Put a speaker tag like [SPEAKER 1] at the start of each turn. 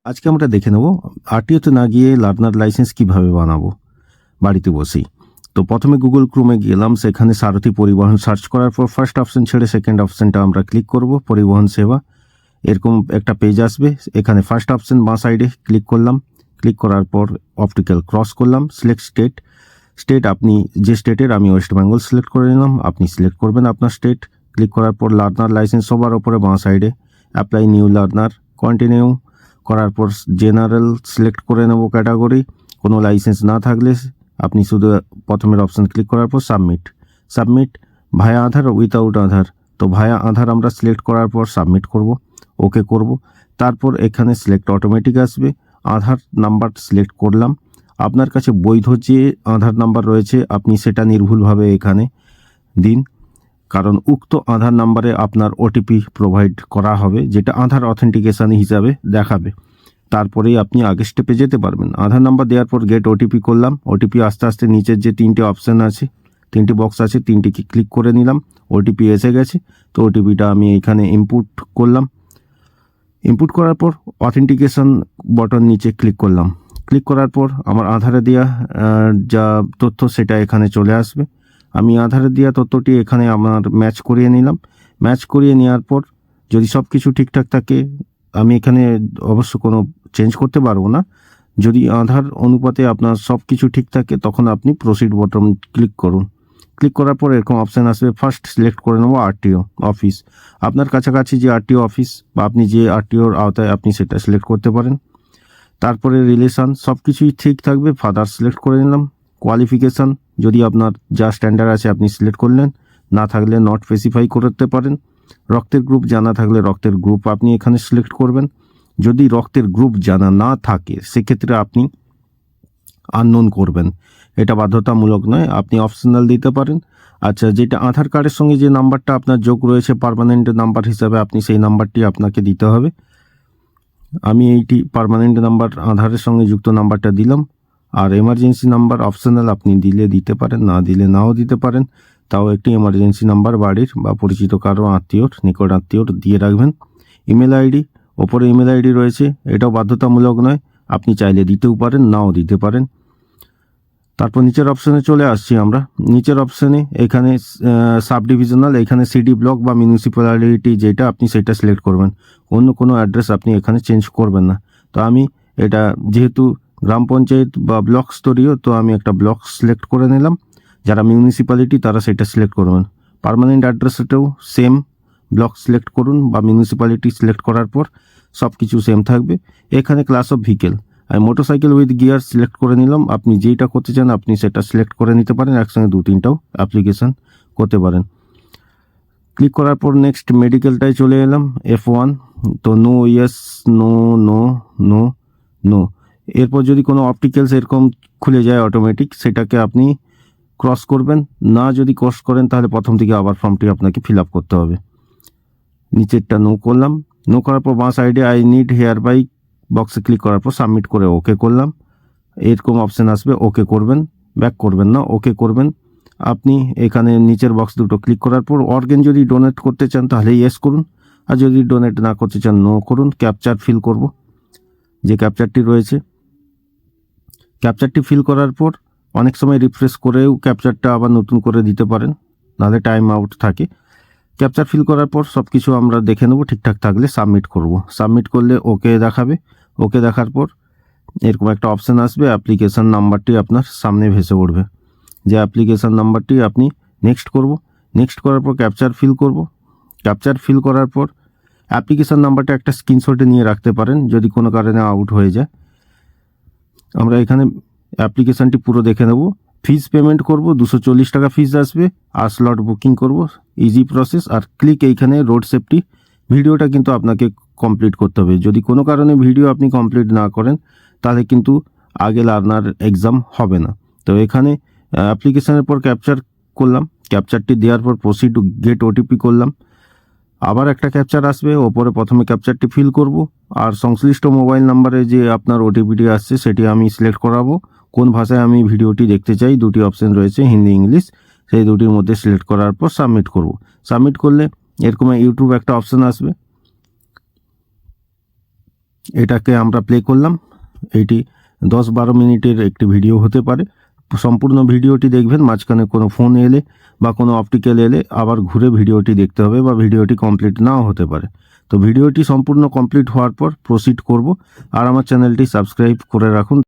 [SPEAKER 1] আজকে আমরা দেখে নেব আরটিওতে না গিয়ে লার্নার লাইসেন্স কিভাবে বানাবো বাড়িতে বসেই। তো প্রথমে গুগল ক্রোমে গেলাম, সেখানে সারথি পরিবহন সার্চ করার পর ফার্স্ট অপশন ছেড়ে সেকেন্ড অপশনটা আমরা ক্লিক করব, পরিবহন সেবা। এরকম একটা পেজ আসবে, এখানে ফার্স্ট অপশন বাঁ সাইডে ক্লিক করলাম। ক্লিক করার পর অপটিক্যাল ক্রস করলাম, সিলেক্ট স্টেট আপনি যে স্টেটের, আমি ওয়েস্ট বেঙ্গল সিলেক্ট করে নিলাম, আপনি সিলেক্ট করবেন আপনার স্টেট। ক্লিক করার পর লার্নার লাইসেন্স সবার ওপরে বাঁ সাইডে অ্যাপ্লাই নিউ লার্নার, কন্টিনিউ করার পর জেনারেল সিলেক্ট করে নেব ক্যাটাগরি। কোনো লাইসেন্স না থাকলে আপনি শুধু প্রথমের অপশান ক্লিক করার পর সাবমিট ভায়া আধার উইথাউট আধার। তো ভায়া আধার আমরা সিলেক্ট করার পর সাবমিট করব, ওকে করব। তারপর এখানে সিলেক্ট অটোমেটিক আসবে, আধার নাম্বার সিলেক্ট করলাম। আপনার কাছে বৈধ যে আধার নাম্বার রয়েছে আপনি সেটা নির্ভুলভাবে এখানে দিন, কারণ উক্ত আধার নাম্বারে আপনার ওটিপি প্রোভাইড করা হবে, যেটা আধার অথেন্টিকেশন হিসাবে দেখাবে। তারপরেই আপনি আগের স্টেপে যেতে পারবেন। আধার নাম্বার দেওয়ার পর গেট ওটিপি করলাম। ওটিপি আস্তে আস্তে নিচের যে তিনটে অপশান আছে, তিনটি বক্স আছে, তিনটিকে ক্লিক করে নিলাম। ওটিপি এসে গেছে, তো ওটিপিটা আমি এখানে ইনপুট করলাম। ইনপুট করার পর অথেন্টিকেশন বটন নিচে ক্লিক করলাম। ক্লিক করার পর আমার আধারে দেওয়া যা তথ্য সেটা এখানে চলে আসবে। আমি আধারে দেওয়া তথ্যটি এখানে আমার ম্যাচ করিয়ে নিলাম। ম্যাচ করিয়ে নেওয়ার পর যদি সব কিছু ঠিকঠাক থাকে, আমি এখানে অবশ্য কোনো চেঞ্জ করতে পারবো না। যদি আধার অনুপাতে আপনার সব কিছু ঠিক থাকে তখন আপনি প্রসিড বটন ক্লিক করুন। ক্লিক করার পর এরকম অপশান আসবে, ফার্স্ট সিলেক্ট করে নেবো আরটিও অফিস। আপনার কাছাকাছি যে আরটিও অফিস বা আপনি যে আরটিওর আওতায় আপনি সেটা সিলেক্ট করতে পারেন। তারপরে রিলেশন সব কিছুই ঠিক থাকবে, ফাদার সিলেক্ট করে নিলাম। কোয়ালিফিকেশান যদি আপনার যা স্ট্যান্ডার্ড আছে আপনি সিলেক্ট করলেন, না থাকলে নট স্পেসিফাই করতে পারেন। রক্তের গ্রুপ জানা থাকলে রক্তের গ্রুপ আপনি এখানে সিলেক্ট করবেন। যদি রক্তের গ্রুপ জানা না থাকে সেক্ষেত্রে আপনি আননোন করবেন, এটা বাধ্যতামূলক নয়, আপনি অপশনাল দিতে পারেন। আচ্ছা, যেটা আধার কার্ডের সঙ্গে যে নাম্বারটা আপনার যোগ রয়েছে পার্মানেন্ট নাম্বার হিসাবে, আপনি সেই নাম্বারটি আপনাকে দিতে হবে। আমি এইটি পার্মানেন্ট নাম্বার আধারের সঙ্গে যুক্ত নাম্বারটা দিলাম। আর এমার্জেন্সি নাম্বার অপশনাল, আপনি দিলে দিতে পারেন, না দিলে নাও দিতে পারেন। তাও একটি এমার্জেন্সি নাম্বার বাড়ির বা পরিচিত কারো আত্মীয়র, নিকট আত্মীয়র দিয়ে রাখবেন। ইমেল আইডি, ওপরে ইমেল আইডি রয়েছে, এটাও বাধ্যতামূলক নয়, আপনি চাইলে দিতেও পারেন, নাও দিতে পারেন। তারপর নিচের অপশানে চলে আসছি আমরা। নিচের অপশানে এখানে সাব ডিভিশনাল, এখানে সিটি ব্লক বা মিউনিসিপ্যালিটি যেটা আপনি সেটা সিলেক্ট করবেন। অন্য কোনো অ্যাড্রেস আপনি এখানে চেঞ্জ করবেন না। তো আমি এটা যেহেতু গ্রাম পঞ্চায়েত বা ব্লক স্তরীয়, তো আমি একটা ব্লক সিলেক্ট করে নিলাম। যারা মিউনিসিপ্যালিটি তারা সেটা সিলেক্ট করবেন। পার্মানেন্ট অ্যাড্রেসটাও সেম, ব্লক সিলেক্ট করুন বা মিউনিসিপ্যালিটি সিলেক্ট করার পর সব কিছু সেম থাকবে। এখানে ক্লাস অফ ভেহিকেল আমি মোটরসাইকেল উইথ গিয়ার সিলেক্ট করে নিলাম। আপনি যেটা করতে চান আপনি সেটা সিলেক্ট করে নিতে পারেন, একসঙ্গে দু তিনটাও অ্যাপ্লিকেশান করতে পারেন। ক্লিক করার পর নেক্সট মেডিকেলটায় চলে এলাম, F1। তো no, yes, no no no no. এরপর যদি কোনো অপটিক্যালস এরকম খুলে যায় অটোমেটিক, সেটাকে আপনি ক্রস করবেন। না যদি ক্রস করেন তাহলে প্রথম থেকে আবার ফর্মটি আপনাকে ফিল আপ করতে হবে। নিচেরটা নো করলাম। নো করার পর বাঁ সাইডে আই নিড হেয়ার বাই বক্সে ক্লিক করার পর সাবমিট করে ওকে করলাম। এরকম অপশান আসবে, ওকে করবেন, ব্যাক করবেন না, ওকে করবেন। আপনি এখানে নিচের বক্স দুটো ক্লিক করার পর অর্গান যদি ডোনেট করতে চান তাহলে ইয়েস করুন, আর যদি ডোনেট না করতে চান নো করুন। ক্যাপচার ফিল করব, যে ক্যাপচারটি রয়েছে। ক্যাপচারটি ফিল করার পর অনেক সময় রিফ্রেশ করেও ক্যাপচারটা আবার নতুন করে দিতে পারেন, নাহলে টাইম আউট থাকে। ক্যাপচার ফিল করার পর সব কিছু আমরা দেখে নেব, ঠিকঠাক থাকলে সাবমিট করব। সাবমিট করলে ওকে দেখাবে। ওকে দেখার পর এরকম একটা অপশান আসবে, অ্যাপ্লিকেশান নাম্বারটি আপনার সামনে ভেসে উঠবে। যে অ্যাপ্লিকেশান নাম্বারটি আপনি নেক্সট করব। নেক্সট করার পর ক্যাপচার ফিল করব। ক্যাপচার ফিল করার পর অ্যাপ্লিকেশান নাম্বারটা একটা স্ক্রিনশটে নিয়ে রাখতে পারেন যদি কোনো কারণে আউট হয়ে যায়। আমরা এখানে অ্যাপ্লিকেশানটি পুরো দেখে নেব। ফিজ পেমেন্ট করব, 240 টাকা ফিজ আসবে। আর স্লট বুকিং করব, ইজি প্রসেস। আর ক্লিক এইখানে রোড সেফটি। ভিডিওটা কিন্তু আপনাকে কমপ্লিট করতে হবে। যদি কোনো কারণে ভিডিও আপনি কমপ্লিট না করেন তাহলে কিন্তু আগে লার্নার এক্সাম হবে না। তো এখানে অ্যাপ্লিকেশানের পর ক্যাপচার করলাম, ক্যাপচারটি দেওয়ার পর প্রসিড গেট ওটিপি করলাম। আবার একটা ক্যাপচার আসবে, ওপরে প্রথমে ক্যাপচারটি ফিল করব আর সংশ্লিষ্ট মোবাইল নাম্বারে যে আপনার ওটিপিটি আসছে সেটি আমি সিলেক্ট করাবো। কোন ভাষায় আমি ভিডিওটি দেখতে চাই, দুটি অপশান রয়েছে, হিন্দি ইংলিশ, সেই দুটির মধ্যে সিলেক্ট করার পর সাবমিট করব। সাবমিট করলে এরকম ইউটিউব একটা অপশান আসবে, এটাকে আমরা প্লে করলাম। এটি 10-12 মিনিটের একটি ভিডিও হতে পারে। সম্পূর্ণ ভিডিওটি দেখবেন, মাঝখানে কোনো ফোন এলে বা কোনো অপটিক্যাল এলে আবার ঘুরে ভিডিওটি দেখতে হবে বা ভিডিওটি কমপ্লিট নাও হতে পারে। তো ভিডিওটি সম্পূর্ণ কমপ্লিট হওয়ার পর প্রসিড করব। আর আমার চ্যানেলটি সাবস্ক্রাইব করে রাখুন।